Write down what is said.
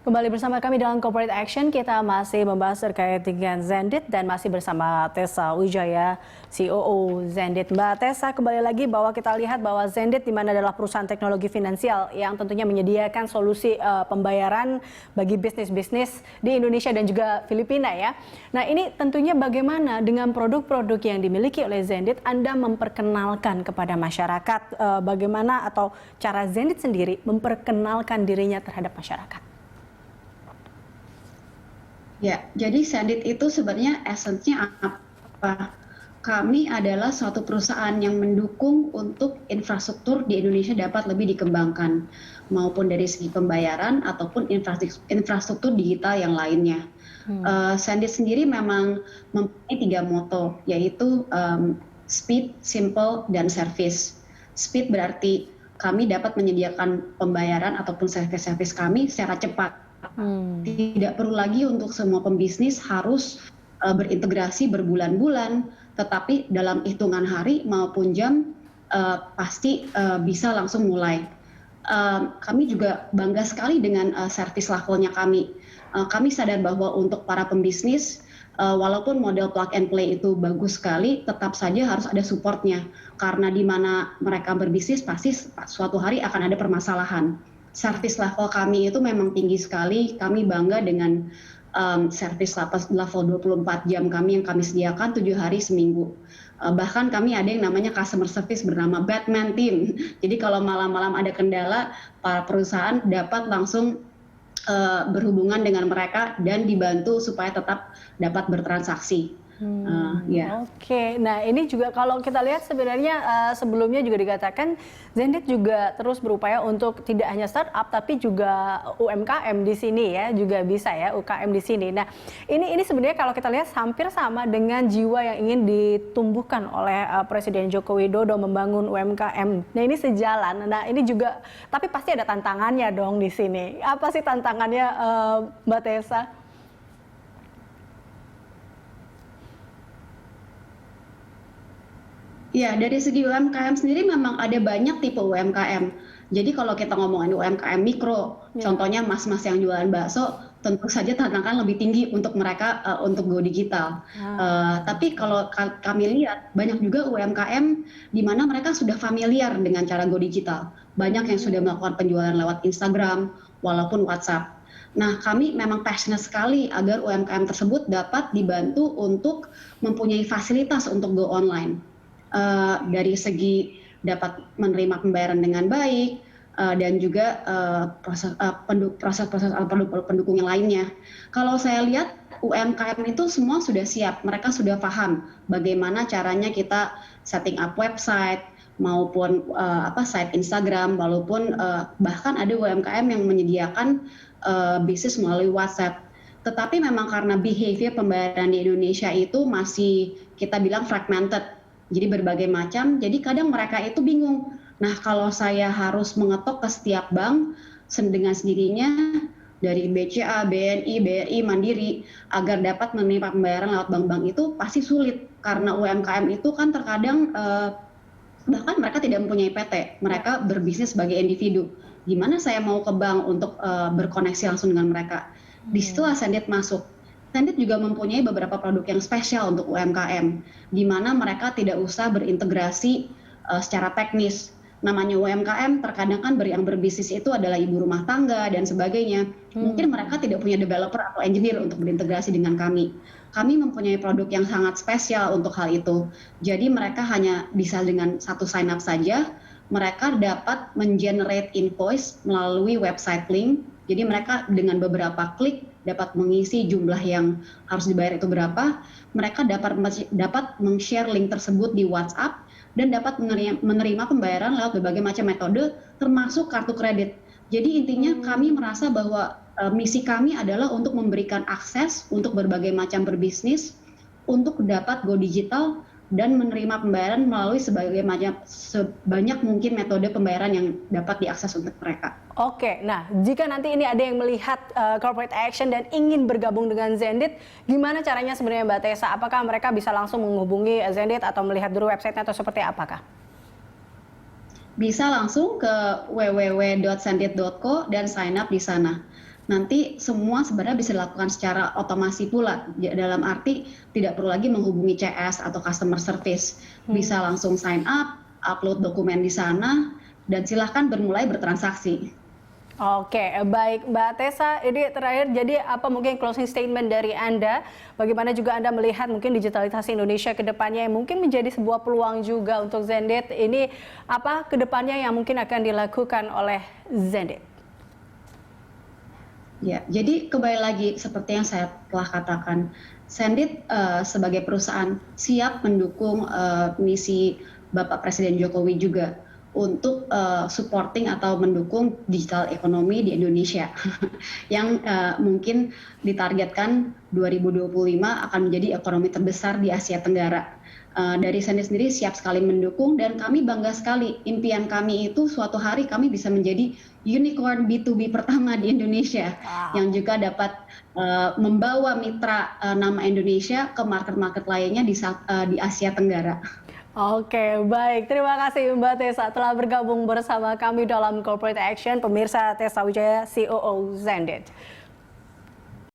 Kembali bersama kami dalam Corporate Action, kita masih membahas terkait dengan Zendit dan masih bersama Tessa Wijaya, COO Zendit. Mbak Tessa, kembali lagi bahwa kita lihat bahwa Zendit di mana adalah perusahaan teknologi finansial yang tentunya menyediakan solusi pembayaran bagi bisnis-bisnis di Indonesia dan juga Filipina ya. Nah ini tentunya bagaimana dengan produk-produk yang dimiliki oleh Zendit Anda memperkenalkan kepada masyarakat, bagaimana atau cara Zendit sendiri memperkenalkan dirinya terhadap masyarakat? Ya, jadi Zendit itu sebenarnya esensinya apa? Kami adalah suatu perusahaan yang mendukung untuk infrastruktur di Indonesia dapat lebih dikembangkan, maupun dari segi pembayaran ataupun infrastruktur digital yang lainnya. Zendit sendiri memang mempunyai 3 moto, yaitu speed, simple, dan service. Speed berarti kami dapat menyediakan pembayaran ataupun service kami secara cepat. Tidak perlu lagi untuk semua pembisnis harus berintegrasi berbulan-bulan, tetapi dalam hitungan hari maupun jam pasti bisa langsung mulai. Kami juga bangga sekali dengan service levelnya kami. Kami sadar bahwa untuk para pembisnis, walaupun model plug and play itu bagus sekali, tetap saja harus ada supportnya. Karena di mana mereka berbisnis pasti suatu hari akan ada permasalahan. Service level kami itu memang tinggi sekali. Kami bangga dengan service level 24 jam kami yang kami sediakan 7 hari seminggu. Bahkan kami ada yang namanya customer service bernama Batman Team. Jadi kalau malam-malam ada kendala, para perusahaan dapat langsung berhubungan dengan mereka dan dibantu supaya tetap dapat bertransaksi. Oke, nah ini juga kalau kita lihat sebenarnya sebelumnya juga dikatakan Zendit juga terus berupaya untuk tidak hanya startup tapi juga UMKM di sini ya, juga bisa ya UKM di sini. Nah ini sebenarnya kalau kita lihat hampir sama dengan jiwa yang ingin ditumbuhkan oleh Presiden Joko Widodo membangun UMKM. Nah ini sejalan. Nah ini juga, tapi pasti ada tantangannya dong di sini. Apa sih tantangannya, Mbak Tessa? Ya, dari segi UMKM sendiri memang ada banyak tipe UMKM. Jadi kalau kita ngomongin UMKM mikro, contohnya mas-mas yang jualan bakso, tentu saja tantangan lebih tinggi untuk mereka untuk go digital. Tapi kalau kami lihat banyak juga UMKM di mana mereka sudah familiar dengan cara go digital. Banyak yang sudah melakukan penjualan lewat Instagram, walaupun WhatsApp. Nah, kami memang passionate sekali agar UMKM tersebut dapat dibantu untuk mempunyai fasilitas untuk go online. Dari segi dapat menerima pembayaran dengan baik dan juga proses-proses pendukung yang lainnya. Kalau saya lihat UMKM itu semua sudah siap, mereka sudah paham bagaimana caranya kita setting up website maupun site Instagram, walaupun bahkan ada UMKM yang menyediakan bisnis melalui WhatsApp. Tetapi memang karena behavior pembayaran di Indonesia itu masih kita bilang fragmented. Jadi berbagai macam, jadi kadang mereka itu bingung. Nah kalau saya harus mengetok ke setiap bank dengan sendirinya dari BCA, BNI, BRI, Mandiri agar dapat menerima pembayaran lewat bank-bank itu pasti sulit. Karena UMKM itu kan terkadang bahkan mereka tidak mempunyai PT, mereka berbisnis sebagai individu. Gimana saya mau ke bank untuk berkoneksi langsung dengan mereka? Disitulah Zendit masuk. Zendit juga mempunyai beberapa produk yang spesial untuk UMKM, di mana mereka tidak usah berintegrasi secara teknis. Namanya UMKM, terkadang kan yang berbisnis itu adalah ibu rumah tangga dan sebagainya. Mungkin mereka tidak punya developer atau engineer untuk berintegrasi dengan kami. Kami mempunyai produk yang sangat spesial untuk hal itu. Jadi mereka hanya bisa dengan satu sign up saja, mereka dapat mengenerate invoice melalui website link. Jadi mereka dengan beberapa klik dapat mengisi jumlah yang harus dibayar itu berapa. Mereka dapat meng-share link tersebut di WhatsApp dan dapat menerima pembayaran lewat berbagai macam metode termasuk kartu kredit. Jadi intinya kami merasa bahwa misi kami adalah untuk memberikan akses untuk berbagai macam berbisnis untuk dapat go digital dan menerima pembayaran melalui sebanyak mungkin metode pembayaran yang dapat diakses untuk mereka. Oke, nah jika nanti ini ada yang melihat Corporate Action dan ingin bergabung dengan Zendit, gimana caranya sebenarnya Mbak Tessa? Apakah mereka bisa langsung menghubungi Zendit atau melihat dulu websitenya atau seperti apakah? Bisa langsung ke www.zendit.co dan sign up di sana. nanti semua sebenarnya bisa dilakukan secara otomasi pula. Dalam arti tidak perlu lagi menghubungi CS atau customer service. Bisa langsung sign up, upload dokumen di sana, dan silahkan bermulai bertransaksi. Oke, baik Mbak Tessa, ini terakhir jadi apa mungkin closing statement dari Anda? Bagaimana juga Anda melihat mungkin digitalisasi Indonesia ke depannya yang mungkin menjadi sebuah peluang juga untuk Zendit. Ini apa ke depannya yang mungkin akan dilakukan oleh Zendit? Ya, jadi kembali lagi seperti yang saya telah katakan, Zendit sebagai perusahaan siap mendukung misi Bapak Presiden Jokowi juga untuk supporting atau mendukung digital ekonomi di Indonesia yang mungkin ditargetkan 2025 akan menjadi ekonomi terbesar di Asia Tenggara. Dari Zendit sendiri siap sekali mendukung dan kami bangga sekali. Impian kami itu suatu hari kami bisa menjadi unicorn B2B pertama di Indonesia yang juga dapat membawa mitra nama Indonesia ke market-market lainnya di Asia Tenggara. Oke, baik. Terima kasih Mbak Tessa telah bergabung bersama kami dalam Corporate Action. Pemirsa, Tessa Wijaya, COO Zendit.